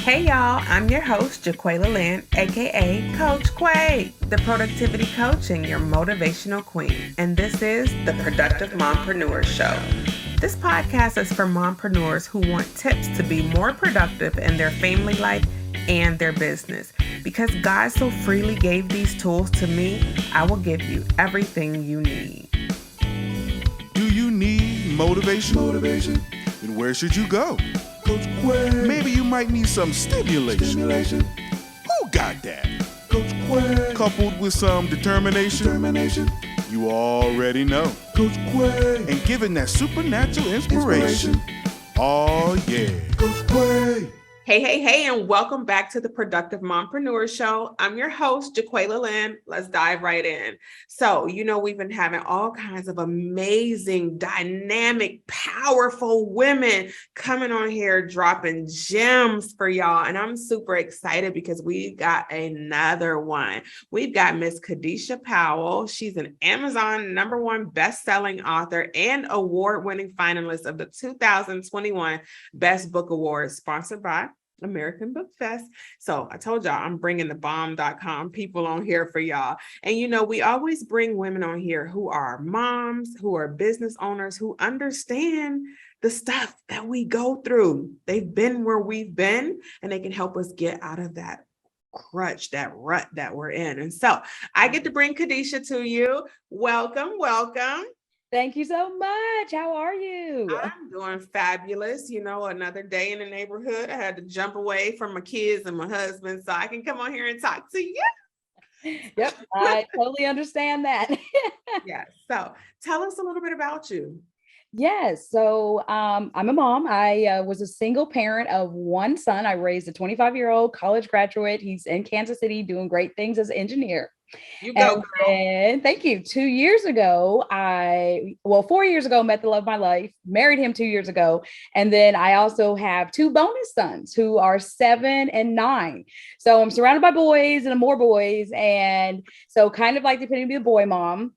Hey y'all, I'm your host, Jaquela Lynn, aka Coach Quay, the productivity coach and your motivational queen. And this is the Productive Mompreneur Show. This podcast is for mompreneurs who want tips to be more productive in their family life and their business. Because God so freely gave these tools to me, I will give you everything you need. Do you need motivation? Then where should you go? Coach Quay. Maybe you might need some stimulation. Who got that? Coach Quay. Coupled with some determination. You already know. Coach Quay. And given that supernatural inspiration. Oh yeah. Coach Quay. Hey, and welcome back to the Productive Mompreneur Show. I'm your host, Jaquela Lynn. Let's dive right in. So, we've been having all kinds of amazing, dynamic, powerful women coming on here, dropping gems for y'all. And I'm super excited because we've got another one. We've got Miss Kadesha Powell. She's an Amazon #1 best-selling author and award-winning finalist of the 2021 Best Book Award, sponsored by American Book Fest. So I told y'all I'm bringing the bomb.com people on here for y'all. And we always bring women on here who are moms, who are business owners, who understand the stuff that we go through. They've been where we've been, and they can help us get out of that crutch, that rut that we're in. And so I get to bring Kadesha to you. Welcome. Thank you so much. How are you? I'm doing fabulous. Another day in the neighborhood. I had to jump away from my kids and my husband so I can come on here and talk to you. Yep, I totally understand that. Yeah. So tell us a little bit about you. Yes. So I'm a mom. I was a single parent of one son. I raised a 25-year-old college graduate. He's in Kansas City doing great things as an engineer. You go, girl. And thank you. 2 years ago, 4 years ago, met the love of my life, married him 2 years ago. And then I also have two bonus sons who are 7 and 9. So I'm surrounded by boys and more boys. And so kind of like the epitome of the boy mom.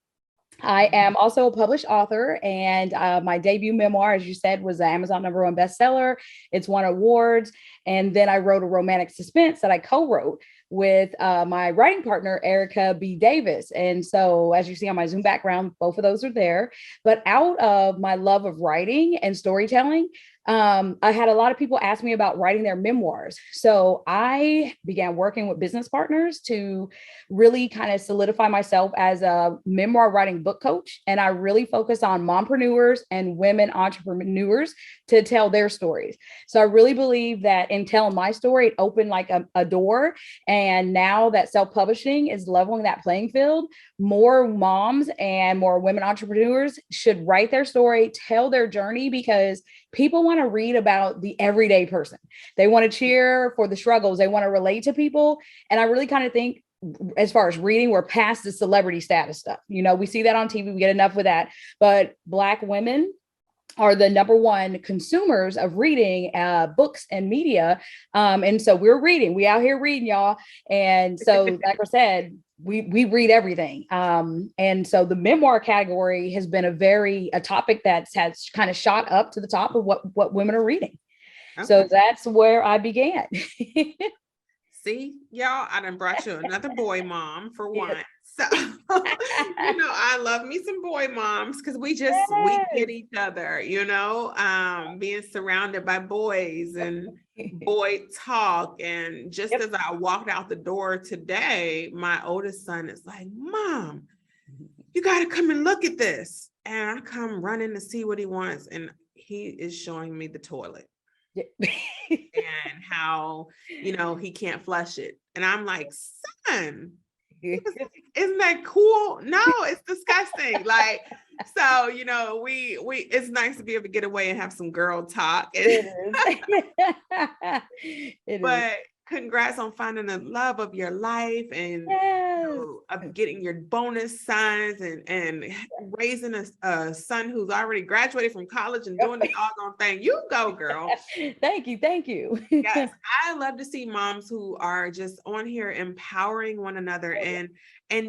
I am also a published author, and my debut memoir, as you said, was an Amazon #1 bestseller. It's won awards. And then I wrote a romantic suspense that I co-wrote with my writing partner, Erica B. Davis. And so as you see on my Zoom background, both of those are there. But out of my love of writing and storytelling, I had a lot of people ask me about writing their memoirs. So I began working with business partners to really kind of solidify myself as a memoir writing book coach. And I really focus on mompreneurs and women entrepreneurs to tell their stories. So I really believe that in telling my story, it opened like a door. And now that self-publishing is leveling that playing field, more moms and more women entrepreneurs should write their story, tell their journey, because people want to read about the everyday person. They want to cheer for the struggles. They want to relate to people. And I really kind of think, as far as reading, we're past the celebrity status stuff. We see that on TV. We get enough with that. But Black women are the #1 consumers of reading, books and media. And so we're reading. We out here reading, y'all. And so, like I said, we read everything. And so the memoir category has been a topic that has kind of shot up to the top of what women are reading. Okay. So that's where I began. See, y'all, I done brought you another boy mom for one. So, I love me some boy moms because we get each other, being surrounded by boys and boy talk. And just as I walked out the door today, my oldest son is like, Mom, you got to come and look at this. And I come running to see what he wants. And he is showing me the toilet. And how, he can't flush it. And I'm like, son, isn't that cool? No, it's disgusting. So, we it's nice to be able to get away and have some girl talk. It is. Congrats on finding the love of your life and of getting your bonus sons and raising a son who's already graduated from college and doing the doggone thing. You go, girl. Thank you. Yes, I love to see moms who are just on here empowering one another and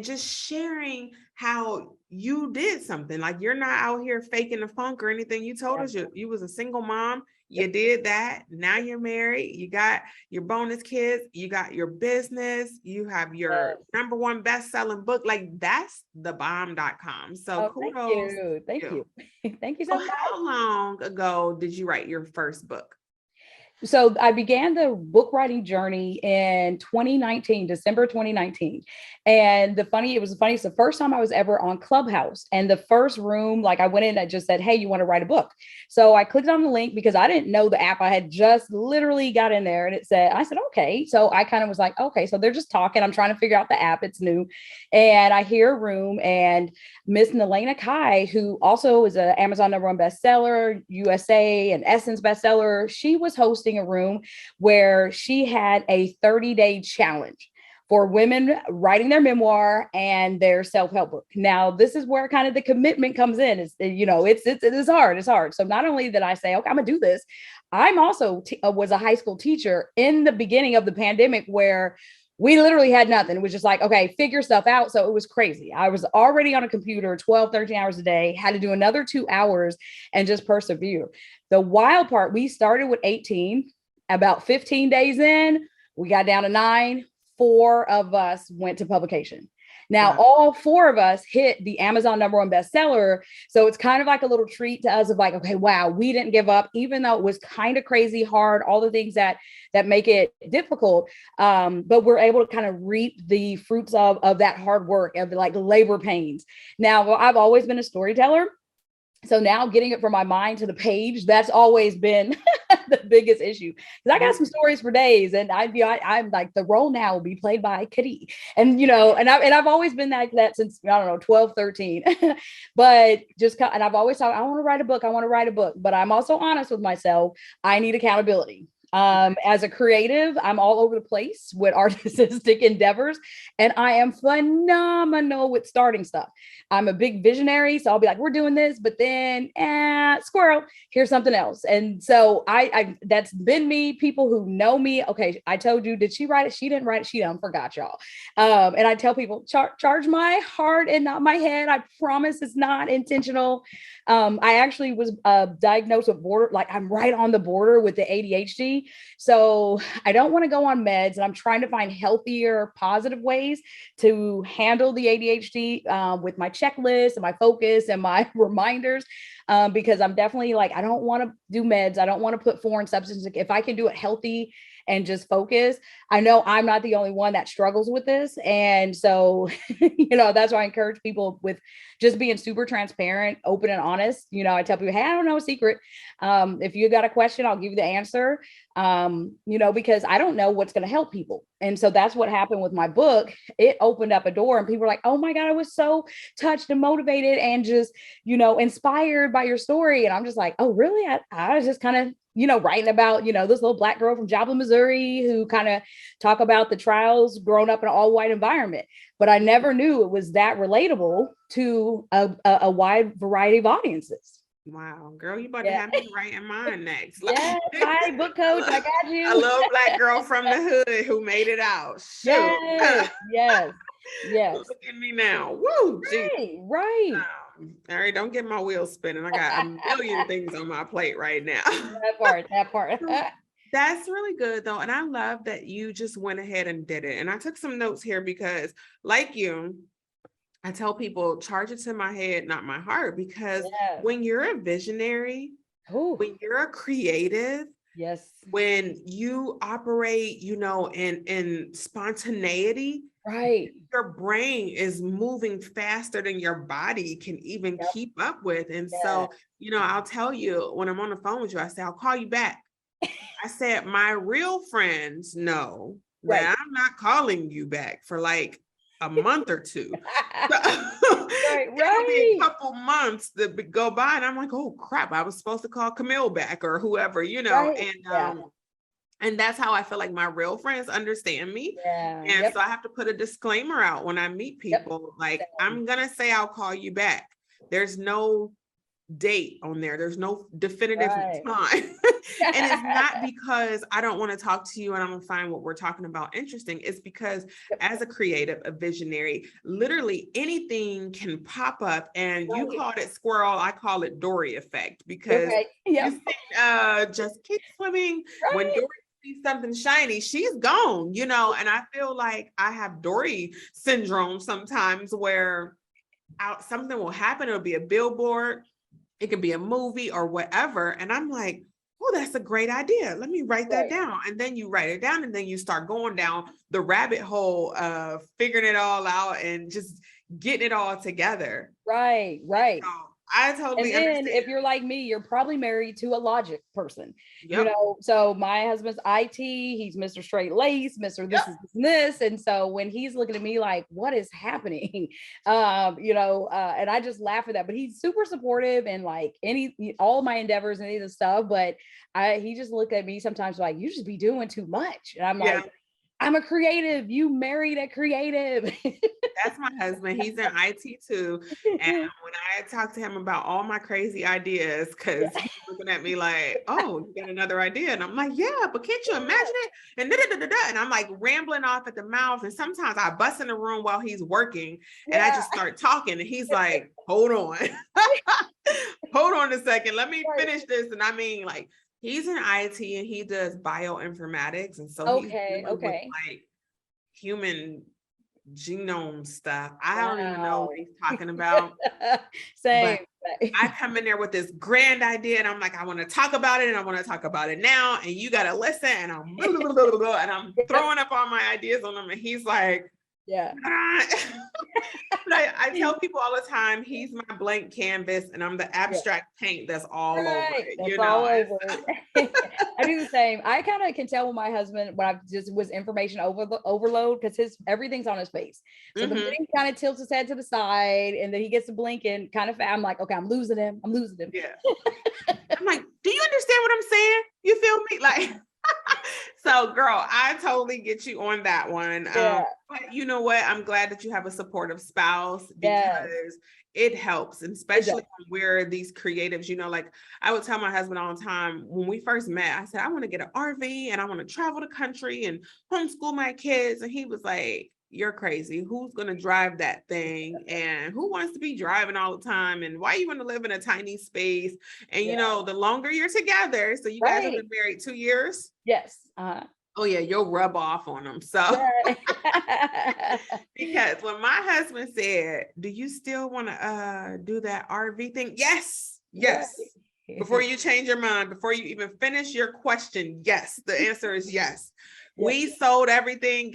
just sharing how you did something. Like, you're not out here faking the funk or anything. You told us you was a single mom. You did that. Now you're married. You got your bonus kids. You got your business. You have your number one best-selling book. Like that's thebomb.com. So Thank kudos. you. Thank you. Thank you so So much. how long ago did you write your first book? So I began the book writing journey in 2019, December 2019. And it was funny. It's the first time I was ever on Clubhouse, and the first room, like I went in, I just said, hey, you want to write a book? So I clicked on the link because I didn't know the app. I had just literally got in there and I said, okay. So I kind of was like, okay, so they're just talking. I'm trying to figure out the app. It's new. And I hear a room, and Miss Naleighna Kai, who also is an Amazon #1 bestseller, USA and Essence bestseller, she was hosting a room where she had a 30-day challenge for women writing their memoir and their self-help book. Now, this is where kind of the commitment comes in. It's hard. It's hard. So not only did I say, okay, I'm gonna do this, I'm also was a high school teacher in the beginning of the pandemic where we literally had nothing. It was just like, okay, figure stuff out. So it was crazy. I was already on a computer 12, 13 hours a day, had to do another 2 hours and just persevere. The wild part, we started with 18, about 15 days in, we got down to 9, 4 of us went to publication. Now, all 4 of us hit the Amazon #1 bestseller. So it's kind of like a little treat to us of like, okay, wow, we didn't give up, even though it was kind of crazy, hard, all the things that make it difficult. But we're able to kind of reap the fruits of that hard work, of like labor pains. Now, I've always been a storyteller. So now getting it from my mind to the page, that's always been the biggest issue. Because I got some stories for days, and I'm like, the role now will be played by Kadesha. And I've always been like that since, I don't know, 12, 13. But and I've always thought, I want to write a book. But I'm also honest with myself. I need accountability. As a creative, I'm all over the place with artistic endeavors, and I am phenomenal with starting stuff. I'm a big visionary, so I'll be like, we're doing this, but then squirrel, here's something else. And so I that's been me. People who know me, okay, I told you, did she write it? She didn't write it. She done forgot, y'all. And I tell people, charge my heart and not my head. I promise it's not intentional. I actually was diagnosed with I'm right on the border with the ADHD. So I don't want to go on meds, and I'm trying to find healthier, positive ways to handle the ADHD with my checklist and my focus and my reminders. Because I'm definitely like, I don't want to do meds. I don't want to put foreign substances. If I can do it healthy and just focus, I know I'm not the only one that struggles with this. And so, that's why I encourage people with just being super transparent, open and honest. I tell people, hey, I don't know a secret. If you got a question, I'll give you the answer. Because I don't know what's going to help people. And so that's what happened with my book. It opened up a door, and people were like, oh my God, I was so touched and motivated and just, inspired by your story. And I'm just like, oh, really? I was just kind of, writing about, this little Black girl from Joplin, Missouri, who kind of talk about the trials growing up in an all white environment. But I never knew it was that relatable to a wide variety of audiences. Wow, girl, you about to have me writing mine next. Yes, hi, book coach, I got you. A little Black girl from the hood who made it out. Shoot. Yes. Look at me now. Woo, right. All right, don't get my wheels spinning. I got a million things on my plate right now. That part. That's really good though. And I love that you just went ahead and did it. And I took some notes here because, like you, I tell people, charge it to my head, not my heart, because when you're a visionary, when you're a creative, when you operate, in spontaneity, right, your brain is moving faster than your body can even keep up with. And so, I'll tell you, when I'm on the phone with you, I say, I'll call you back. I said, my real friends know that I'm not calling you back for like a month or two. It'll be a couple months that go by, and I'm like, oh crap, I was supposed to call Camille back or whoever, and that's how I feel like my real friends understand me. So I have to put a disclaimer out when I meet people. Like, I'm gonna say I'll call you back. There's no date on there. There's no definitive Right. time. And it's not because I don't want to talk to you and I don't find what we're talking about interesting. It's because as a creative, a visionary, literally anything can pop up, and you Right. called it squirrel, I call it Dory effect, because Okay. you Yeah. see, just keep swimming. When Right. Dory sees something shiny, she's gone, you know, and I feel like I have Dory syndrome sometimes where something will happen. It'll be a billboard, it could be a movie or whatever. And I'm like, oh, that's a great idea. Let me write that Right. down. And then you write it down, and then you start going down the rabbit hole of figuring it all out and just getting it all together. Right. Right. So I And totally then understand. if you're like me, you're probably married to a logic person. You Yep. know, so my husband's IT, he's Mr. Straight Lace, Mr. This is this. And so when he's looking at me like, what is happening? And I just laugh at that. But he's super supportive and like all my endeavors and any of the stuff. But he just looked at me sometimes like, you just be doing too much. And I'm Yeah. like, I'm a creative. You married a creative. That's my husband. He's in IT too. And when I talk to him about all my crazy ideas, because he's looking at me like, oh, you got another idea. And I'm like, yeah, but can't you imagine it? And and I'm like rambling off at the mouth. And sometimes I bust in the room while he's working and I just start talking. And he's like, hold on. Hold on a second. Let me finish this. And I mean, like, he's in IT and he does bioinformatics. And so he's dealing with like human genome stuff. I don't even know what he's talking about. Same. I come in there with this grand idea and I'm like, I want to talk about it and I want to talk about it now. And you got to listen. And I'm and I'm throwing up all my ideas on him. And he's like, yeah. I tell people all the time, he's my blank canvas and I'm the abstract paint that's all over it. That's all over it. I do the same. I kind of can tell with my husband when I just was information overload because everything's on his face. So the minute he kind of tilts his head to the side and then he gets to blinking kind of, I'm like, okay, I'm losing him. Yeah. I'm like, do you understand what I'm saying? You feel me? Like, so girl, I totally get you on that one. Yeah. But you know what? I'm glad that you have a supportive spouse because it helps, and especially when we're these creatives, you know, like I would tell my husband all the time when we first met, I said, I want to get an RV and I want to travel the country and homeschool my kids. And he was like, you're crazy. Who's going to drive that thing? And who wants to be driving all the time? And why you want to live in a tiny space? And, you know, the longer you're together, so you guys have been married 2 years. Yes. Oh yeah, you'll rub off on them. So because when my husband said, do you still want to do that RV thing? Yes. Before you change your mind, before you even finish your question, yes, the answer is yes. We sold everything,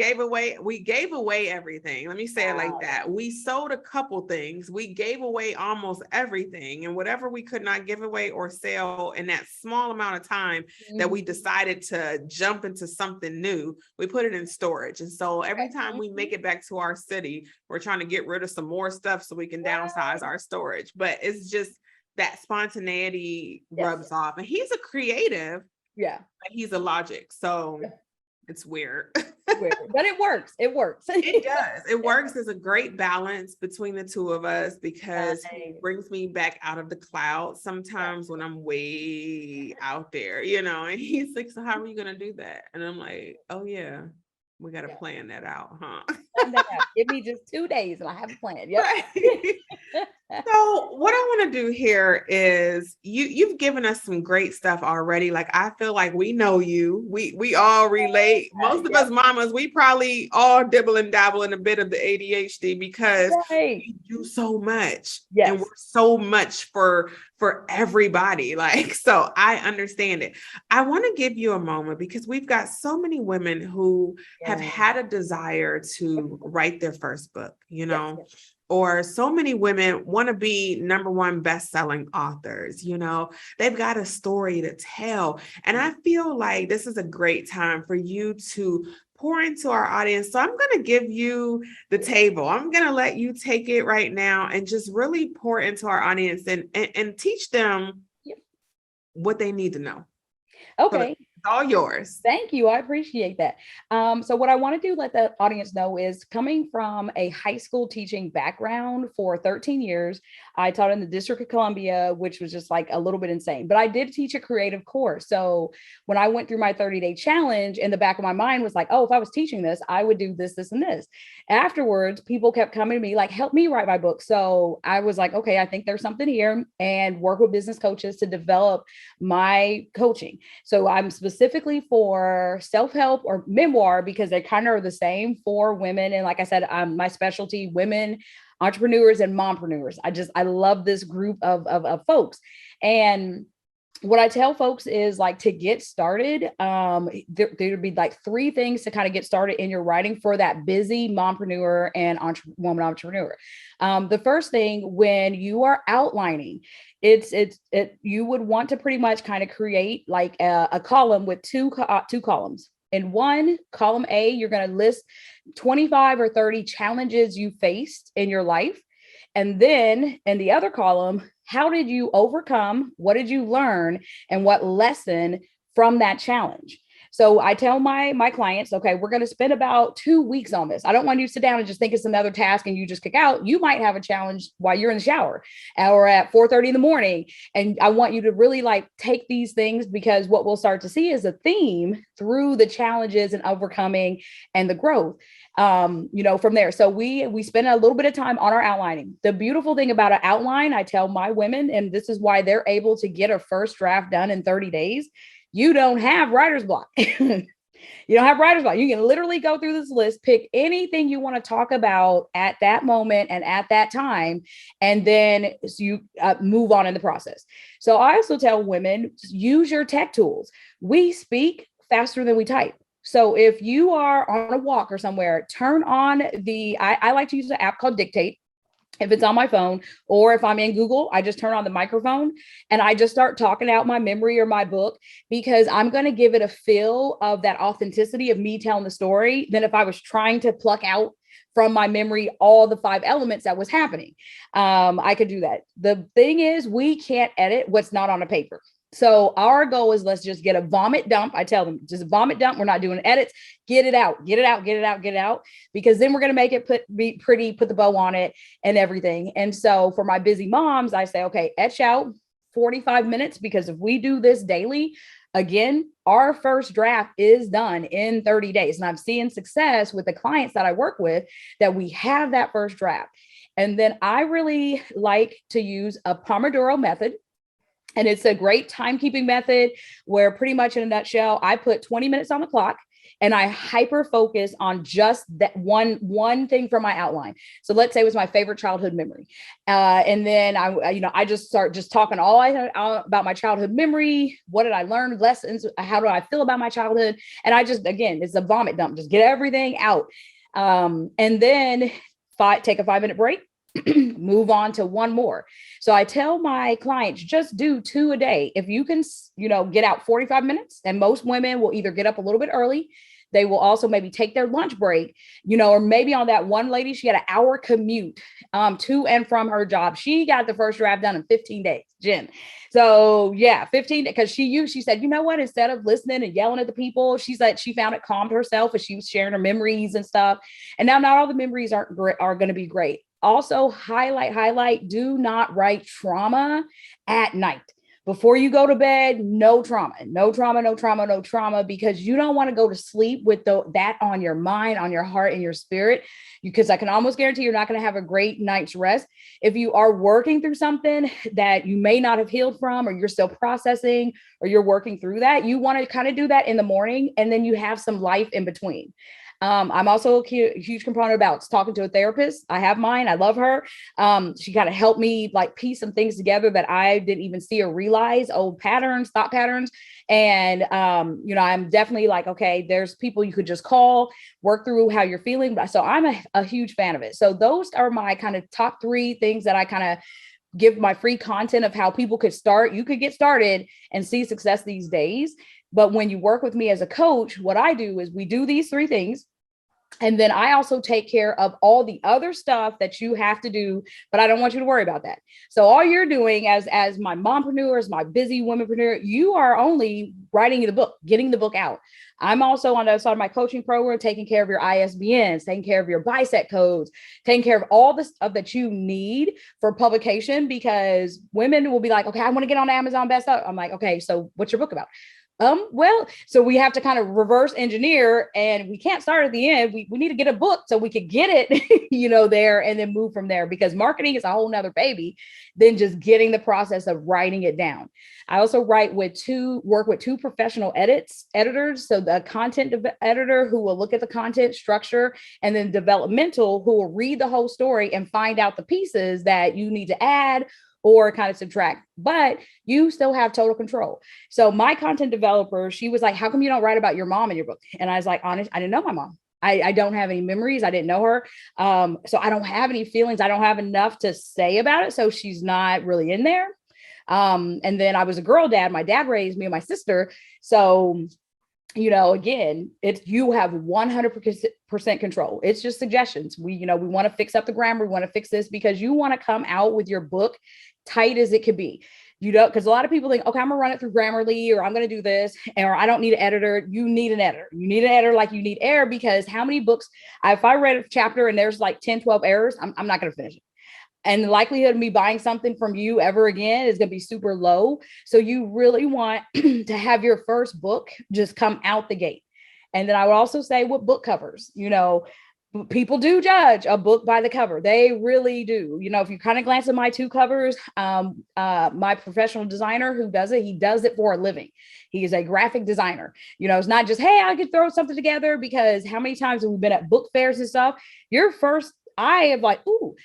we gave away everything. Let me say it like that. We sold a couple things. We gave away almost everything, and whatever we could not give away or sell in that small amount of time that we decided to jump into something new, we put it in storage. And so every time we make it back to our city, we're trying to get rid of some more stuff so we can downsize our storage. But it's just that spontaneity rubs off. And he's a creative. Yeah. But he's a logic. So it's weird. But it works. It works. It does. It works. There's a great balance between the two of us because he brings me back out of the clouds sometimes when I'm way out there, you know, and he's like, so how are you going to do that? And I'm like, oh yeah, we got to plan that out, huh? Give me just 2 days and I have a plan. Yep. Right. So what I want to do here is you've given us some great stuff already. Like, I feel like we know you. We all relate. Most of us mamas, we probably all dibble and dabble in a bit of the ADHD because we do so much. And we're so much for everybody. Like, so I understand it. I want to give you a moment because we've got so many women who have had a desire to write their first book, you know, or so many women want to be #1 best-selling authors, you know, they've got a story to tell. And I feel like this is a great time for you to pour into our audience. So I'm going to give you the table. I'm going to let you take it right now and just really pour into our audience and teach them what they need to know. Okay. all yours. Thank you. I appreciate that. So what I want to do, let the audience know, is coming from a high school teaching background for 13 years. I taught in the District of Columbia, which was just like a little bit insane, but I did teach a creative course. So when I went through my 30-day challenge, in the back of my mind was like, oh, if I was teaching this, I would do this, this, and this. Afterwards, people kept coming to me like, help me write my book. So I was like, okay, I think there's something here, and work with business coaches to develop my coaching. So I'm specifically for self-help or memoir, because they kind of are the same for women. And like I said, my specialty, women entrepreneurs and mompreneurs. I love this group of folks. And what I tell folks is, like, to get started, there would be like 3 things to kind of get started in your writing for that busy mompreneur and woman entrepreneur. The first thing, when you are outlining, you would want to pretty much kind of create like a column with two columns. In one column A, you're going to list 25 or 30 challenges you faced in your life. And then in the other column, how did you overcome? What did you learn? And what lesson from that challenge? So I tell my clients, okay, we're going to spend about 2 weeks on this. I don't want you to sit down and just think it's another task and you just kick out. You might have a challenge while you're in the shower or at 4:30 in the morning. And I want you to really like take these things, because what we'll start to see is a theme through the challenges and overcoming and the growth, from there. So we spend a little bit of time on our outlining. The beautiful thing about an outline, I tell my women, and this is why they're able to get a first draft done in 30 days. You don't have writer's block. You don't have writer's block. You can literally go through this list, pick anything you want to talk about at that moment and at that time, and then you move on in the process. So I also tell women, use your tech tools. We speak faster than we type. So if you are on a walk or somewhere, turn on I like to use an app called Dictate. If it's on my phone, or if I'm in Google, I just turn on the microphone and I just start talking out my memory or my book, because I'm going to give it a feel of that authenticity of me telling the story than if I was trying to pluck out from my memory all the 5 elements that was happening. I could do that. The thing is, we can't edit what's not on a paper. So our goal is, let's just get a vomit dump. I tell them, just vomit dump. We're not doing edits. Get it out, because then we're going to make it be pretty, put the bow on it and everything. And so for my busy moms, I say, okay, etch out 45 minutes, because if we do this daily, again, our first draft is done in 30 days. And I'm seeing success with the clients that I work with, that we have that first draft. And then I really like to use a Pomodoro method. And it's a great timekeeping method where, pretty much in a nutshell, I put 20 minutes on the clock and I hyper focus on just that one thing from my outline. So let's say it was my favorite childhood memory. And then I just start just talking all about my childhood memory. What did I learn? Lessons? How do I feel about my childhood? And I just, again, it's a vomit dump. Just get everything out. And then take a 5-minute break. Move on to one more. So I tell my clients, just do 2 a day. If you can, get out 45 minutes, and most women will either get up a little bit early. They will also maybe take their lunch break, or maybe on that one lady, she had an hour commute to and from her job. She got the first draft done in 15 days, Jen. So yeah, 15, because she said, you know what, instead of listening and yelling at the people, she said she found it calmed herself as she was sharing her memories and stuff. And now not all the memories are going to be great. Also, highlight, do not write trauma at night. Before you go to bed, no trauma, because you don't want to go to sleep with that on your mind, on your heart, and your spirit, because I can almost guarantee you're not going to have a great night's rest. If you are working through something that you may not have healed from, or you're still processing, or you're working through that, you want to kind of do that in the morning, and then you have some life in between. I'm also a huge component about talking to a therapist. I have mine. I love her. She kind of helped me like piece some things together that I didn't even see or realize, old patterns, thought patterns. And, I'm definitely like, okay, there's people you could just call, work through how you're feeling. So I'm a huge fan of it. So those are my kind of top 3 things that I kind of give my free content of how people could start. You could get started and see success these days. But when you work with me as a coach, what I do is we do these 3 things. And then I also take care of all the other stuff that you have to do, but I don't want you to worry about that. So all you're doing as my mompreneur, as my busy womanpreneur, you are only writing the book, getting the book out. I'm also on the side of my coaching program, taking care of your ISBNs, taking care of your BISEC codes, taking care of all the stuff that you need for publication, because women will be like, okay, I want to get on Amazon bestseller. I'm like, okay, so what's your book about? Well, so we have to kind of reverse engineer, and we can't start at the end. We need to get a book so we could get it, there, and then move from there, because marketing is a whole nother baby than just getting the process of writing it down. I also work with two professional editors. So the content editor who will look at the content structure, and then developmental who will read the whole story and find out the pieces that you need to add or kind of subtract, but you still have total control. So my content developer, she was like, how come you don't write about your mom in your book? And I was like, honest, I didn't know my mom. I don't have any memories. I didn't know her. So I don't have any feelings. I don't have enough to say about it. So she's not really in there. And then I was a girl dad. My dad raised me and my sister. So again, you have 100% control. It's just suggestions. We want to fix up the grammar. We want to fix this, because you want to come out with your book tight as it could be. Because a lot of people think, okay, I'm gonna run it through Grammarly, or I'm gonna do this, or I don't need an editor. You need an editor. You need an editor like you need air, because how many books, if I read a chapter and there's like 10, 12 errors, I'm not gonna finish it. And the likelihood of me buying something from you ever again is going to be super low. So you really want to have your first book just come out the gate. And then I would also say with book covers, people do judge a book by the cover. They really do. If you kind of glance at my two covers, my professional designer who does it, he does it for a living. He is a graphic designer. It's not just, hey, I could throw something together, because how many times have we been at book fairs and stuff? Your first I am like, ooh,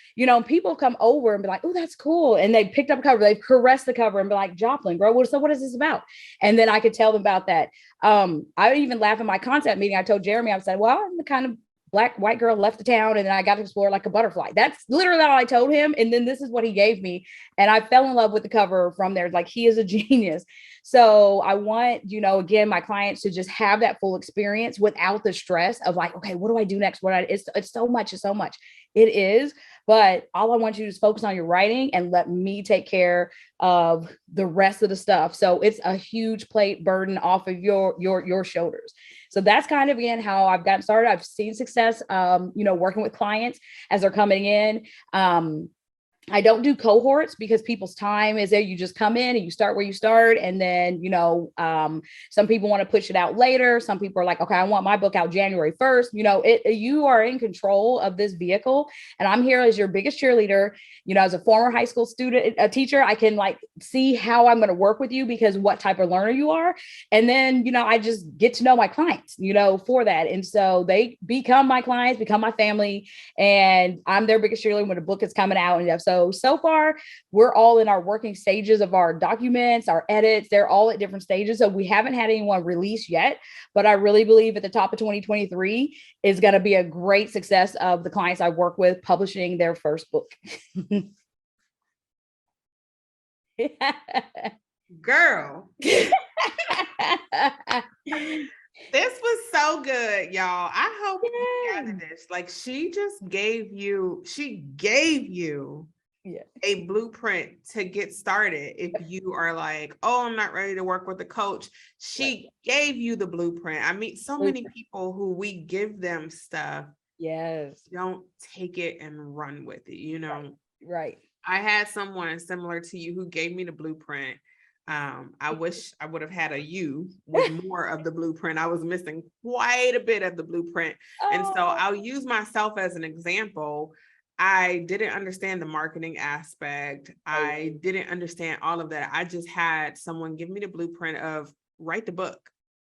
people come over and be like, oh, that's cool. And they picked up a cover, they've caressed the cover and be like, Joplin, girl, so what is this about? And then I could tell them about that. I even laugh in my concept meeting. I told Jeremy, I said, well, I'm the kind of black, white girl left the town, and then I got to explore like a butterfly. That's literally all I told him. And then this is what he gave me. And I fell in love with the cover from there. Like, he is a genius. So I want, again, my clients to just have that full experience without the stress of like, okay, what do I do next? It's so much. It is, but all I want you to is focus on your writing and let me take care of the rest of the stuff. So it's a huge plate burden off of your shoulders. So that's kind of, again, how I've gotten started. I've seen success, working with clients as they're coming in. I don't do cohorts because people's time is there. You just come in and you start where you start. And then, some people want to push it out later. Some people are like, okay, I want my book out January 1st. You are in control of this vehicle. And I'm here as your biggest cheerleader. As a former high school student, a teacher, I can see how I'm going to work with you because what type of learner you are. And then, I just get to know my clients, for that. And so they become my clients, become my family, and I'm their biggest cheerleader when the book is coming out and stuff. So far, we're all in our working stages of our documents, our edits. They're all at different stages. So we haven't had anyone release yet, but I really believe at the top of 2023 is going to be a great success of the clients I work with publishing their first book. Girl. This was so good, y'all. I hope you gathered this. Like, she gave you a blueprint to get started. If you are like, oh, I'm not ready to work with a coach, she gave you the blueprint. I meet so many people who we give them stuff. Yes. Don't take it and run with it, Right. I had someone similar to you who gave me the blueprint. I wish I would have had a you with more of the blueprint. I was missing quite a bit of the blueprint. And so I'll use myself as an example. I didn't understand the marketing aspect. I didn't understand all of that. I just had someone give me the blueprint of write the book.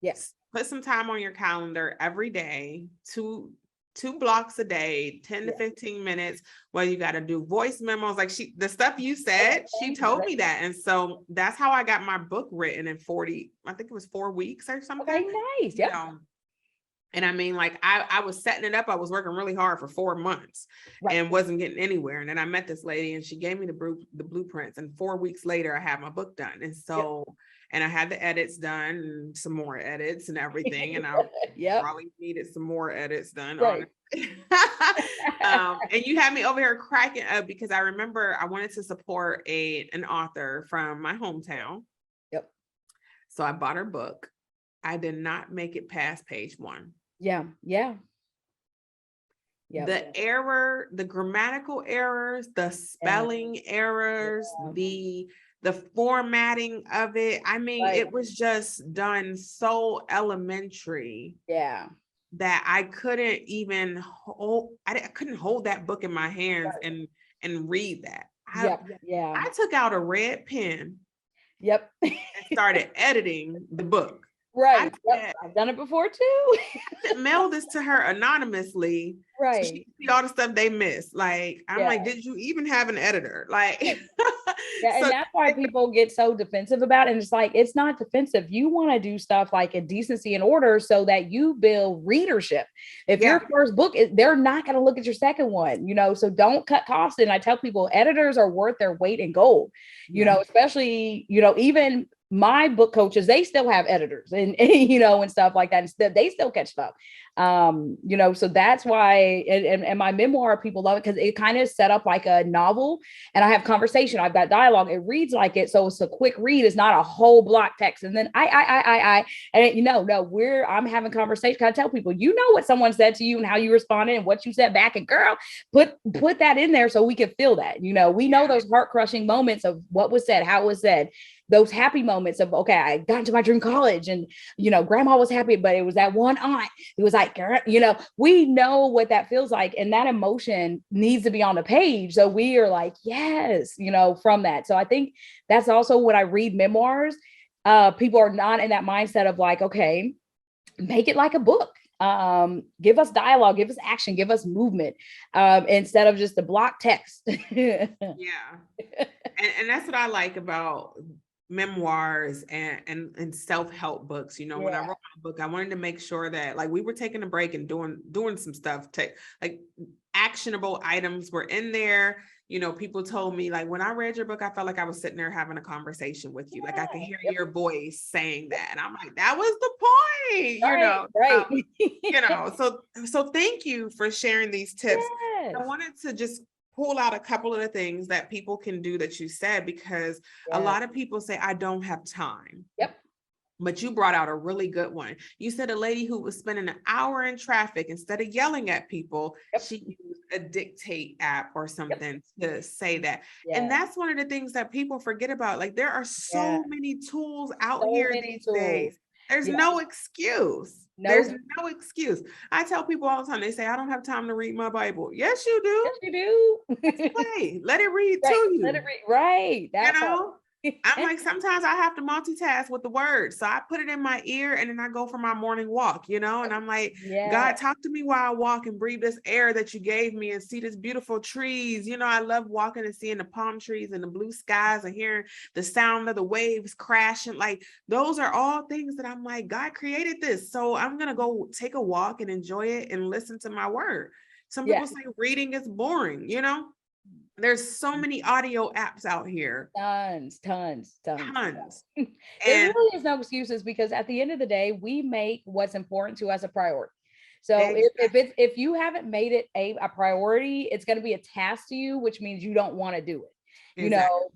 Yes. Put some time on your calendar every day, two blocks a day, 10 to 15 minutes. Well, you got to do voice memos. Like the stuff you said, she told me that. And so that's how I got my book written in 4 weeks or something. Okay, nice. Yeah. And I mean, I was setting it up. I was working really hard for 4 months and wasn't getting anywhere. And then I met this lady and she gave me the blueprints. And 4 weeks later, I had my book done. And so, and I had the edits done and some more edits and everything. And I probably needed some more edits done. Right. And you had me over here cracking up because I remember I wanted to support an author from my hometown. Yep. So I bought her book. I did not make it past page 1. Yeah. The grammatical errors, the spelling errors, the formatting of it. I mean, it was just done so elementary. Yeah. That I couldn't even hold. I couldn't hold that book in my hands and read that. I took out a red pen. Yep. And started editing the book. Right. I've done it before too. Mail this to her anonymously. Right. So she can see all the stuff they missed. Like, I'm like, did you even have an editor? Like, and that's why people get so defensive about it. And it's like, it's not defensive. You want to do stuff like in decency and order so that you build readership. If your first book is, they're not going to look at your second one, so don't cut costs. And I tell people editors are worth their weight in gold, especially, even my book coaches, they still have editors and and stuff like that. Instead, they still catch stuff. So that's why, and my memoir, people love it because it kind of set up like a novel, and I have conversation. I've got dialogue. It reads like it, so it's a quick read. It's not a whole block text. And then and I'm having conversation. I tell people, what someone said to you and how you responded and what you said back. And girl, put that in there so we can feel that. We know those heart crushing moments of what was said, how it was said. Those happy moments of, okay, I got into my dream college and, grandma was happy, but it was that one aunt who was like, we know what that feels like. And that emotion needs to be on the page. So we are like, yes, from that. So I think that's also when I read memoirs, people are not in that mindset of like, okay, make it like a book. Give us dialogue, give us action, give us movement, instead of just the block text. And that's what I like about memoirs and self-help books. When I wrote my book, I wanted to make sure that like we were taking a break and doing some stuff, like actionable items were in there. People told me like, when I read your book, I felt like I was sitting there having a conversation with you. Like I could hear your voice saying that. And I'm like, that was the point, Right. So thank you for sharing these tips. Yes. I wanted to just pull out a couple of the things that people can do that you said, because a lot of people say, I don't have time. Yep. But you brought out a really good one. You said a lady who was spending an hour in traffic, instead of yelling at people, she used a dictate app or something to say that. And that's one of the things that people forget about. Like there are so many tools out here these days. There's no excuse. There's no excuse. I tell people all the time, they say, I don't have time to read my Bible. Yes, you do. Yes, you do. Play. Let it read to you. Let it read. Right. That's I'm like, sometimes I have to multitask with the words. So I put it in my ear and then I go for my morning walk, and I'm like, God, talk to me while I walk and breathe this air that you gave me and see this beautiful trees. I love walking and seeing the palm trees and the blue skies and hearing the sound of the waves crashing. Like those are all things that I'm like, God created this. So I'm going to go take a walk and enjoy it and listen to my word. Some people say reading is boring, There's so many audio apps out here. Tons. And it really is no excuses, because at the end of the day, we make what's important to us a priority. So if you haven't made it a priority, it's going to be a task to you, which means you don't want to do it.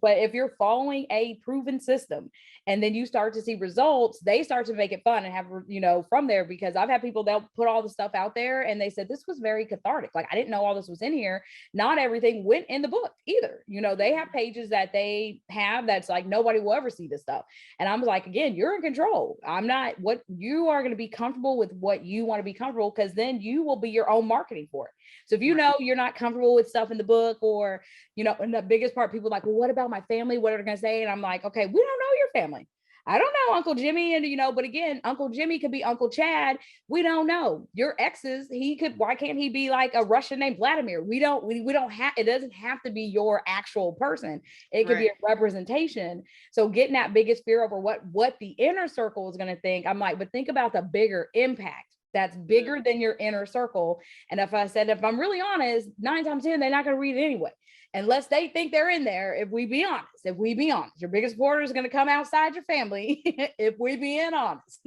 But if you're following a proven system and then you start to see results, they start to make it fun and have, from there, because I've had people, they'll put all the stuff out there and they said, this was very cathartic. Like, I didn't know all this was in here. Not everything went in the book either. They have pages that they have that's like, nobody will ever see this stuff. And I'm like, again, you're in control. I'm not. What you are going to be comfortable with, what you want to be comfortable, because then you will be your own marketing for it. So if you're not comfortable with stuff in the book, or, and the biggest part, people are like, well, what about my family? What are they going to say? And I'm like, okay, we don't know your family. I don't know Uncle Jimmy. And, but again, Uncle Jimmy could be Uncle Chad. We don't know your exes. Why can't he be like a Russian named Vladimir? We don't have, it doesn't have to be your actual person. It could be a representation. So getting that biggest fear over what the inner circle is going to think. I'm like, but think about the bigger impact that's bigger than your inner circle. And if I'm really honest, 9 times 10, they're not going to read it anyway, unless they think they're in there. If we be honest, your biggest supporter is going to come outside your family. If we being honest.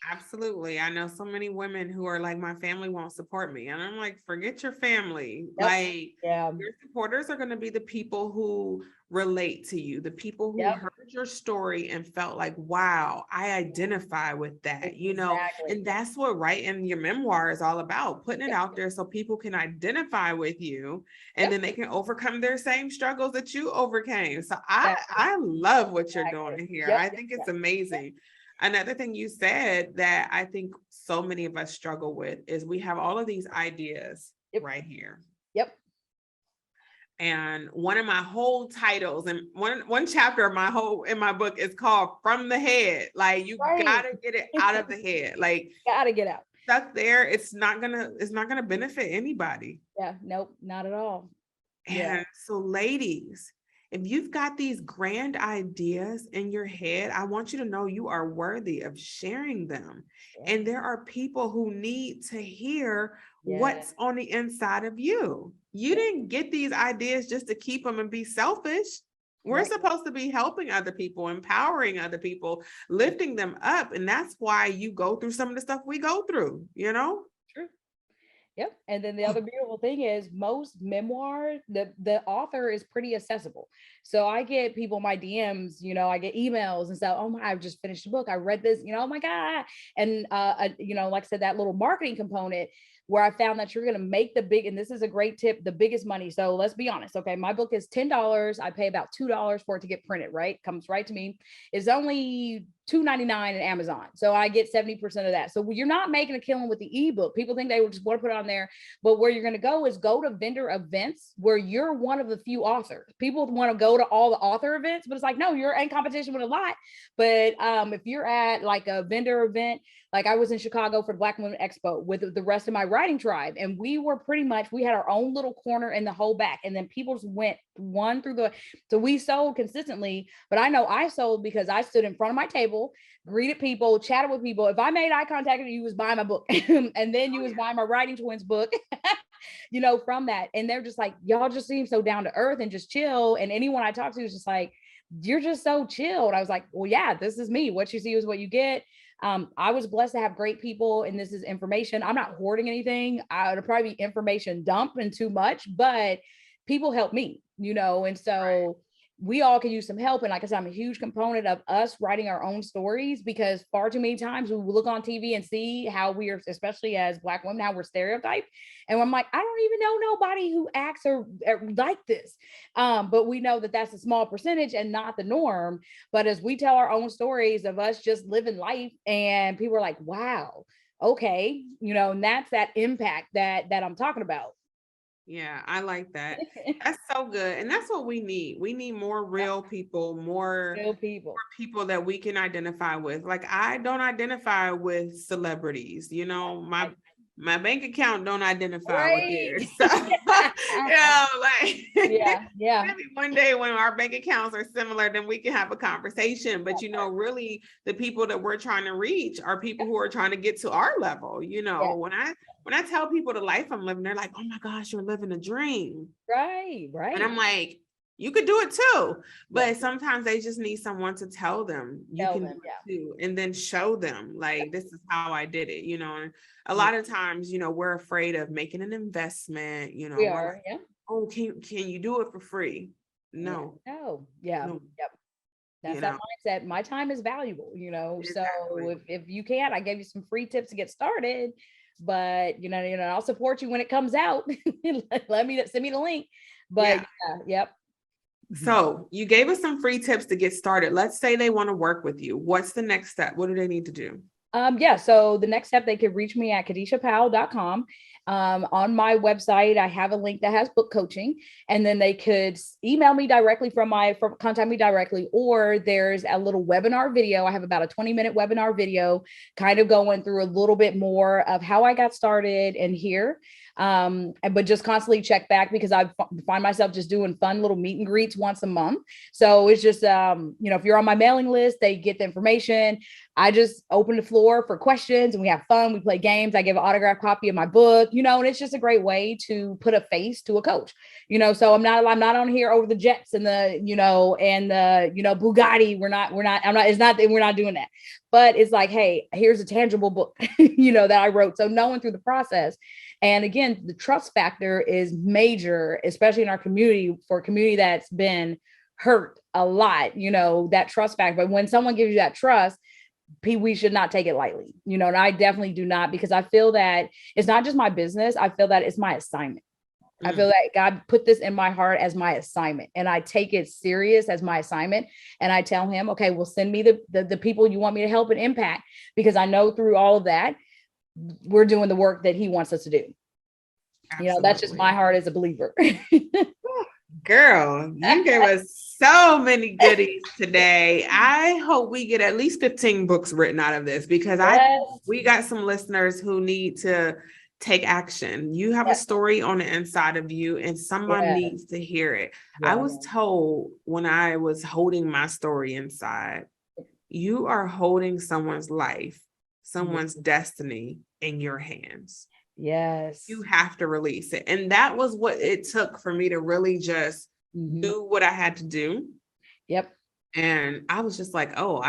Absolutely. I know so many women who are like, my family won't support me. And I'm like, forget your family. Yep. Like, yeah, your supporters are going to be the people who relate to you, the people who Yep. heard your story and felt like, wow, I identify with that, Exactly. and that's what writing your memoir is all about, putting it out there so people can identify with you, and then they can overcome their same struggles that you overcame. So I love what you're doing here. I think it's amazing. Another thing you said that I think so many of us struggle with is we have all of these ideas right here. Yep. And one of my whole titles and one chapter of my book is called From the Head. Like, you gotta get it out of the head. Like, gotta get out. Stuck there, it's not gonna benefit anybody. Yeah, nope, not at all. And so, ladies, if you've got these grand ideas in your head, I want you to know you are worthy of sharing them. And there are people who need to hear what's on the inside of you. You didn't get these ideas just to keep them and be selfish. We're supposed to be helping other people, empowering other people, lifting them up. And that's why you go through some of the stuff we go through, True. Yep. And then the other beautiful thing is most memoir, the author is pretty accessible. So I get people in my DMs, I get emails and stuff. Oh my, I've just finished a book. I read this, oh my God. And, like I said, that little marketing component where I found that you're going to make and this is a great tip, the biggest money. So let's be honest. Okay. My book is $10. I pay about $2 for it to get printed, right? Comes right to me. It's only $2.99 in Amazon. So I get 70% of that. So you're not making a killing with the ebook. People think they would just want to put it on there, but where you're going to go is go to vendor events where you're one of the few authors. People want to go to all the author events, but it's like, no, you're in competition with a lot. But if you're at like a vendor event, like I was in Chicago for the Black Women Expo with the rest of my writing tribe. And we were we had our own little corner in the whole back. And then people just went one through so we sold consistently, but I know I sold because I stood in front of my table, greeted people, chatted with people. If I made eye contact with you, was buying my book. And then you was buying my Writing Twins book, from that. And they're just like, y'all just seem so down to earth and just chill. And anyone I talk to is just like, you're just so chill. And I was like, well, yeah, this is me. What you see is what you get. I was blessed to have great people, and this is information. I'm not hoarding anything. It'll probably be information dump and too much, but people help me, and so we all can use some help. And like I said, I'm a huge component of us writing our own stories, because far too many times we look on TV and see how we are, especially as Black women, how we're stereotyped. And I'm like, I don't even know nobody who acts or like this. But we know that that's a small percentage and not the norm. But as we tell our own stories of us just living life, and people are like, wow, okay, and that's that impact that I'm talking about. Yeah, I like that. That's so good. And that's what we need. We need more real people, more people that we can identify with. Like, I don't identify with celebrities, my bank account don't identify with theirs. So, maybe one day when our bank accounts are similar, then we can have a conversation. But really the people that we're trying to reach are people who are trying to get to our level. When I tell people the life I'm living, they're like, oh my gosh, you're living a dream. Right. And I'm like, you could do it too. But sometimes they just need someone to tell them you can do it too, and then show them like, this is how I did it, and a lot of times, we're afraid of making an investment, we are, oh, can you do it for free? No. No. Yep. That's that mindset. My time is valuable, Exactly. So if you can't, I gave you some free tips to get started, but I'll support you when it comes out. Send me the link. But yep. So you gave us some free tips to get started. Let's say they want to work with you. What's the next step? What do they need to do? So the next step, they could reach me at KadeshaPowell.com. On my website, I have a link that has book coaching, and then they could email me directly contact me directly, or there's a little webinar video. I have about a 20-minute webinar video kind of going through a little bit more of how I got started and here. But just constantly check back because I find myself just doing fun little meet and greets once a month. So it's just, if you're on my mailing list, they get the information. I just open the floor for questions and we have fun. We play games. I give an autographed copy of my book, and it's just a great way to put a face to a coach, so I'm not on here over the jets and the, Bugatti. We're not doing that, but it's like, hey, here's a tangible book, that I wrote. So knowing through the process. And again, the trust factor is major, especially in our community, for a community that's been hurt a lot, that trust factor. But when someone gives you that trust, we should not take it lightly, and I definitely do not, because I feel that it's not just my business. I feel that it's my assignment. I feel that God put this in my heart as my assignment, and I take it serious as my assignment. And I tell him, okay, well, send me the people you want me to help and impact, because I know through all of that, we're doing the work that he wants us to do. Absolutely. That's just my heart as a believer. Girl, you gave us so many goodies today. I hope we get at least 15 books written out of this, because we got some listeners who need to take action. You have a story on the inside of you, and someone needs to hear it. I was told when I was holding my story inside, you are holding someone's life, someone's destiny in your hands. Yes. You have to release it. And that was what it took for me to really just do what I had to do. Yep. And I was just like, oh,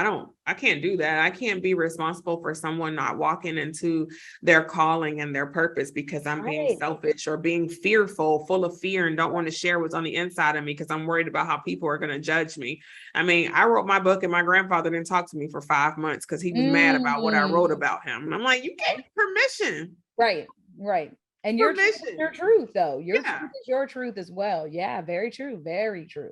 I can't do that. I can't be responsible for someone not walking into their calling and their purpose because I'm being selfish or being fearful, full of fear, and don't want to share what's on the inside of me because I'm worried about how people are going to judge me. I mean, I wrote my book and my grandfather didn't talk to me for 5 months because he was mad about what I wrote about him. And I'm like, you gave me permission. Right. And your truth, though. Your truth is your truth as well. Yeah, very true. Very true.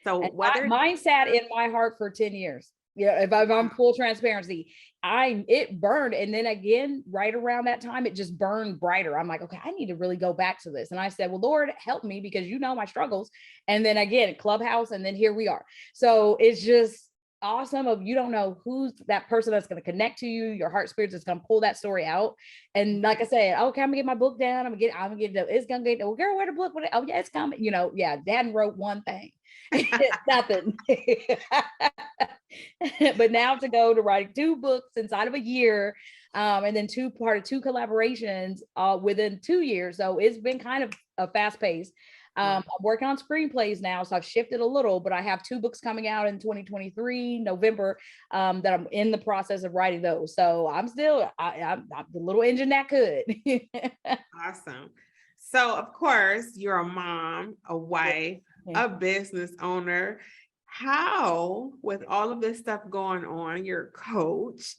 So mine sat in my heart for 10 years. Yeah, if I'm full transparency, it burned. And then again, right around that time, it just burned brighter. I'm like, okay, I need to really go back to this. And I said, well, Lord, help me, because you know my struggles. And then again, Clubhouse, and then here we are. So it's just awesome. You don't know who's that person that's going to connect to you. Your heart spirits is going to pull that story out. And like I said, okay, I'm gonna get my book down. it's gonna get, well, girl, where the book? Oh yeah, it's coming. Dad wrote one thing. Nothing. But now to go to writing 2 books inside of a year, and then 2 collaborations within 2 years. So it's been kind of a fast pace. I'm working on screenplays now, so I've shifted a little, but I have 2 books coming out in 2023, November, that I'm in the process of writing those. So I'm still I'm the little engine that could. Awesome. So of course, you're a mom, a wife, a business owner. How, with all of this stuff going on, you're a coach,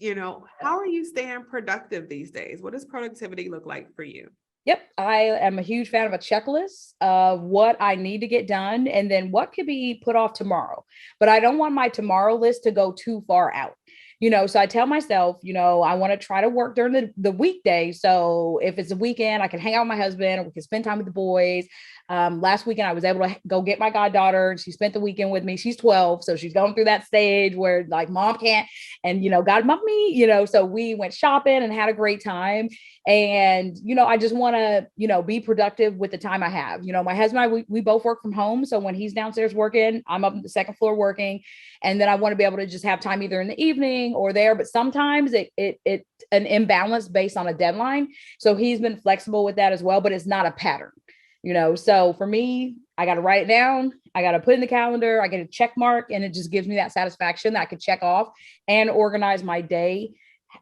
how are you staying productive these days? What does productivity look like for you? Yep. I am a huge fan of a checklist of what I need to get done and then what could be put off tomorrow. But I don't want my tomorrow list to go too far out. So I tell myself, I want to try to work during the weekday. So if it's a weekend, I can hang out with my husband, or we can spend time with the boys. Last weekend, I was able to go get my goddaughter. She spent the weekend with me. She's 12. So she's going through that stage where like mom can't, and, God mom me, so we went shopping and had a great time. And, I just want to, be productive with the time I have. My husband and I, we both work from home. So when he's downstairs working, I'm up on the second floor working. And then I want to be able to just have time either in the evening or there. But sometimes it's an imbalance based on a deadline. So he's been flexible with that as well, but it's not a pattern, So for me, I got to write it down. I got to put in the calendar. I get a check mark, and it just gives me that satisfaction that I could check off and organize my day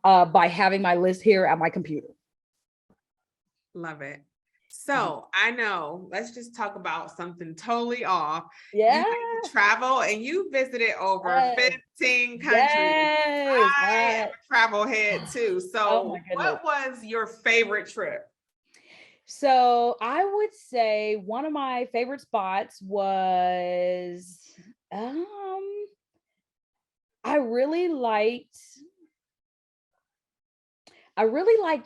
by having my list here at my computer. Love it. So I know, let's just talk about something totally off. Yeah. You travel and you visited over 15 countries. Yes. I am a travel head too. So what was your favorite trip? So I would say one of my favorite spots was, I really liked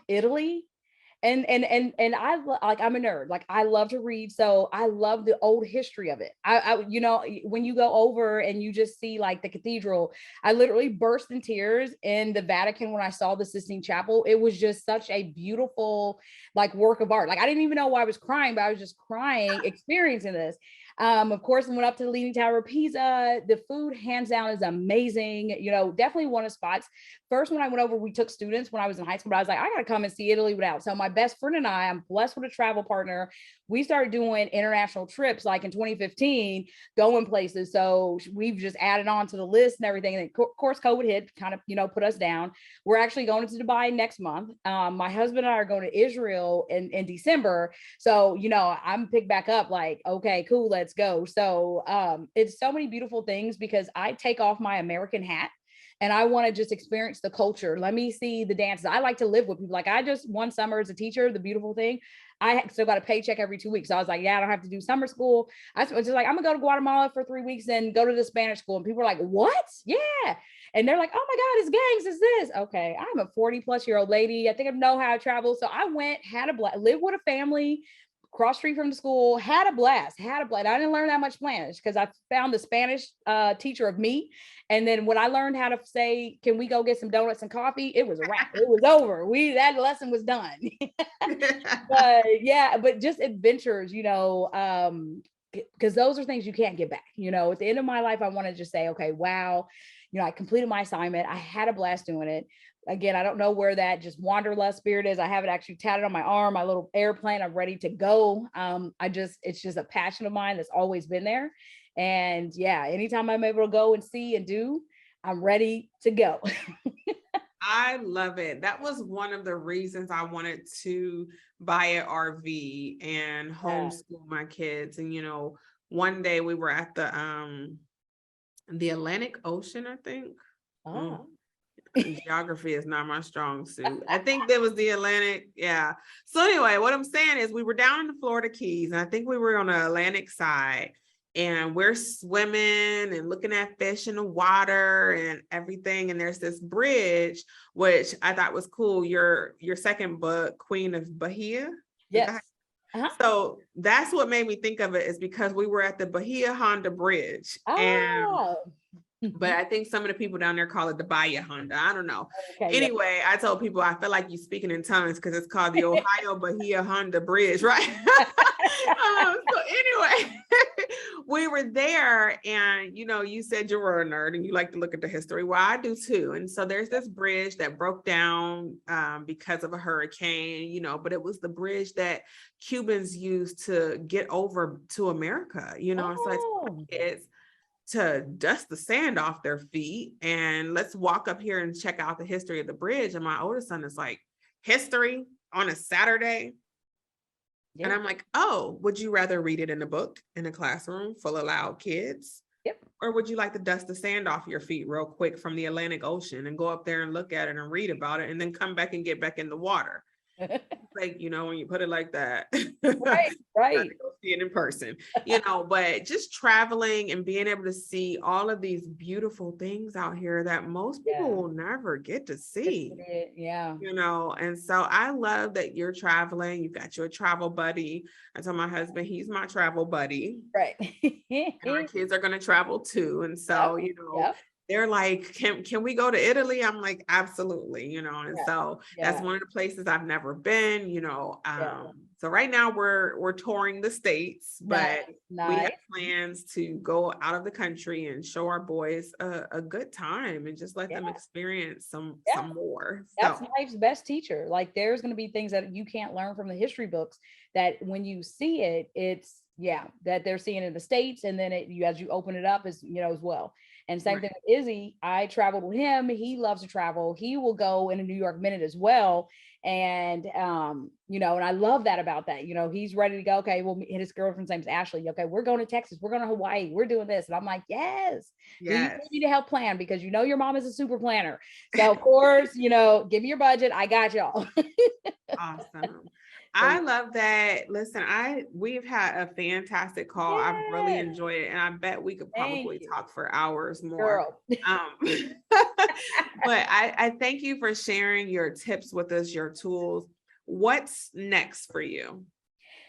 Italy. And like, I'm a nerd. Like, I love to read, so I love the old history of it. I you know, when you go over and you just see like the cathedral, I literally burst in tears in the Vatican when I saw the Sistine Chapel. It was just such a beautiful like work of art. Like, I didn't even know why I was crying, but I was just crying experiencing this. Of course, I went up to the Leaning Tower of Pisa. The food, hands down, is amazing. You know, definitely one of spots. First, when I went over, we took students when I was in high school, but I was like, I gotta come and see Italy without. So my best friend and I'm blessed with a travel partner. We started doing international trips like in 2015, going places. So we've just added on to the list and everything. And of course, COVID hit, kind of, you know, put us down. We're actually going to Dubai next month. My husband and I are going to Israel in December. So, you know, I'm picked back up like, okay, cool, let's go. So it's so many beautiful things because I take off my American hat and I want to just experience the culture. Let me see the dances. I like to live with people. Like, I just, one summer as a teacher, the beautiful thing, I still got a paycheck every 2 weeks. So I was like, yeah, I don't have to do summer school. I was just like, I'm gonna go to Guatemala for 3 weeks and go to the Spanish school. And people are like, what? Yeah. And they're like, oh my God, it's gangs, it's this. Okay, I'm a 40-plus-year-old lady. I think I know how to travel. So I went, had a blast, lived with a family, cross street from the school, had a blast. I didn't learn that much Spanish because I found the Spanish teacher of me. And then when I learned how to say, can we go get some donuts and coffee? It was a wrap. It was over. That lesson was done. But yeah, but just adventures, you know, because those are things you can't get back. You know, at the end of my life, I want to just say, okay, wow, you know, I completed my assignment. I had a blast doing it. Again, I don't know where that just wanderlust spirit is. I have it actually tatted on my arm, my little airplane. I'm ready to go. It's just a passion of mine that's always been there. And yeah, anytime I'm able to go and see and do, I'm ready to go. I love it. That was one of the reasons I wanted to buy an RV and homeschool my kids. And, you know, one day we were at the Atlantic Ocean, I think. Oh. Geography is not my strong suit. I think that was the Atlantic. Yeah. So anyway, what I'm saying is we were down in the Florida Keys, and I think we were on the Atlantic side, and we're swimming and looking at fish in the water and everything. And there's this bridge, which I thought was cool. Your second book, Queen of Bahia. Yes. So that's what made me think of it, is because we were at the Bahia Honda Bridge. And but I think some of the people down there call it the Bahia Honda. I don't know. Okay, anyway, yeah. I told people I feel like you're speaking in tongues because it's called the Ohio Bahia Honda Bridge, right? So anyway, we were there, and you know, you said you were a nerd and you like to look at the history. Well, I do too. And so there's this bridge that broke down because of a hurricane, you know, but it was the bridge that Cubans used to get over to America, you know. So it's to dust the sand off their feet and let's walk up here and check out the history of the bridge. And my oldest son is like, history on a Saturday? Yeah. And I'm like, oh, would you rather read it in a book in a classroom full of loud kids? Yep. Or would you like to dust the sand off your feet real quick from the Atlantic Ocean and go up there and look at it and read about it and then come back and get back in the water? Like, you know, when you put it like that, right. Go see it in person, you know. But just traveling and being able to see all of these beautiful things out here that most people will never get to see, you know. And so I love that you're traveling. You've got your travel buddy. I told my husband he's my travel buddy, right? And our kids are going to travel too. And so, you know, they're like, can we go to Italy? I'm like, absolutely, you know. And so that's one of the places I've never been, you know. So right now we're touring the States, but we have plans to go out of the country and show our boys a good time and just let them experience some more. That's life's best teacher. Like, there's going to be things that you can't learn from the history books that when you see it, it's that they're seeing in the States. And then as you open it up, as you know, as well. And same thing with Izzy. I traveled with him. He loves to travel. He will go in a New York minute as well. And, you know, and I love that about that. You know, he's ready to go. Okay, well, his girlfriend's name's Ashley. Okay, we're going to Texas. We're going to Hawaii. We're doing this. And I'm like, yes. You need to help plan because you know your mom is a super planner. So of course, you know, give me your budget. I got y'all. Awesome. I love that. Listen, we've had a fantastic call. I've really enjoyed it, and I bet we could probably talk for hours more. But I thank you for sharing your tips with us, your tools. what's next for you?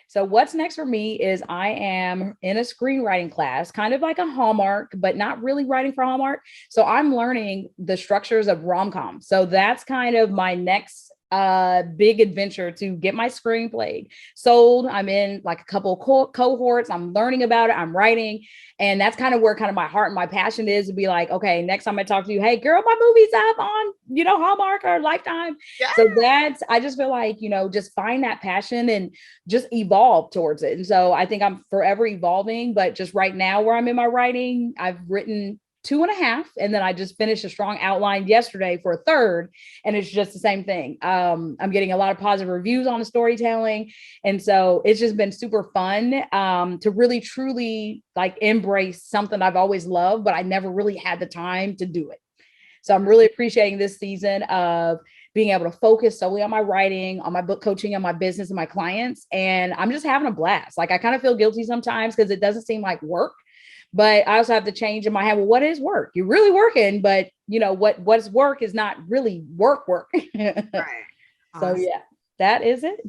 So what's next for me is I am in a screenwriting class, kind of like a Hallmark, but not really writing for Hallmark. So I'm learning the structures of rom-com. So that's kind of my next big adventure to get my screenplay sold. I'm in like a couple of cohorts. I'm learning about it. I'm writing. And that's kind of where kind of my heart and my passion is, to be like, okay, next time I talk to you, hey girl, my movie's up on, Hallmark or Lifetime. Yeah. So I just feel like, just find that passion and just evolve towards it. And so I think I'm forever evolving, but just right now where I'm in my writing, I've written 2.5, and then I just finished a strong outline yesterday for a third, and it's just the same thing. I'm getting a lot of positive reviews on the storytelling, and so it's just been super fun to really truly like embrace something I've always loved, but I never really had the time to do it. So I'm really appreciating this season of being able to focus solely on my writing, on my book coaching, on my business and my clients, and I'm just having a blast. Like I kind of feel guilty sometimes because it doesn't seem like work. But I also have to change in my head. Well, what is work? You're really working, but what's work is not really work. Right. So awesome. Yeah, that is it.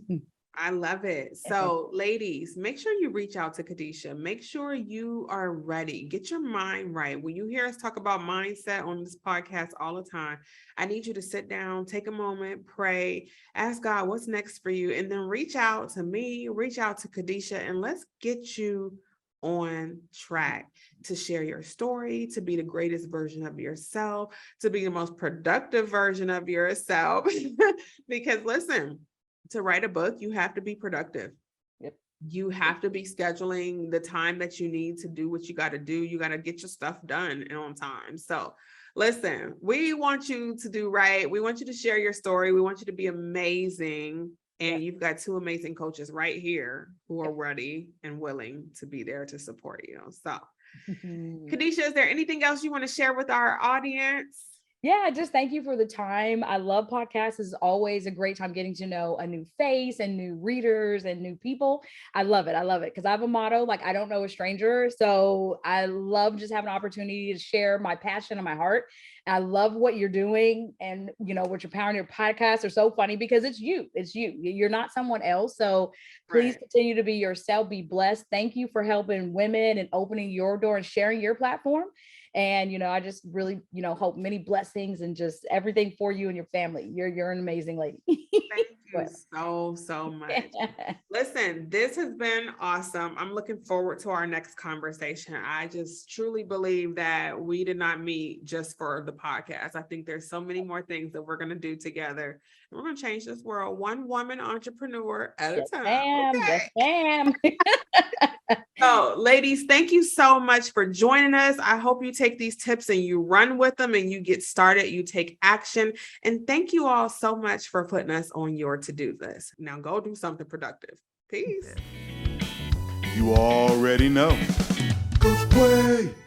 I love it. So ladies, make sure you reach out to Kadesha. Make sure you are ready. Get your mind right. When you hear us talk about mindset on this podcast all the time, I need you to sit down, take a moment, pray, ask God what's next for you, and then reach out to me, reach out to Kadesha, and let's get you on track to share your story, to be the greatest version of yourself, to be the most productive version of yourself. Because listen, to write a book, you have to be productive. Yep. You have to be scheduling the time that you need to do what you got to do. You got to get your stuff done and on time. So listen, we want you to do right. We want you to share your story. We want you to be amazing. And you've got 2 amazing coaches right here who are ready and willing to be there to support you. So, Kadesha, is there anything else you want to share with our audience? Yeah, just thank you for the time. I love podcasts. It's always a great time getting to know a new face and new readers and new people. I love it. I love it because I have a motto, like I don't know a stranger. So I love just having an opportunity to share my passion and my heart. And I love what you're doing, and what you're powering your podcast are so funny because it's you. It's you. You're not someone else. So please continue to be yourself. Be blessed. Thank you for helping women and opening your door and sharing your platform. And, I just really, hope many blessings and just everything for you and your family. You're an amazing lady. Thank you so much. Listen, this has been awesome. I'm looking forward to our next conversation. I just truly believe that we did not meet just for the podcast. I think there's so many more things that we're going to do together. And we're going to change this world one woman entrepreneur at a time. Yes, ma'am. So, ladies, thank you so much for joining us. I hope you take these tips and you run with them and you get started, you take action. And thank you all so much for putting us on your to-do list. Now go do something productive. Peace. You already know. Coach Quay.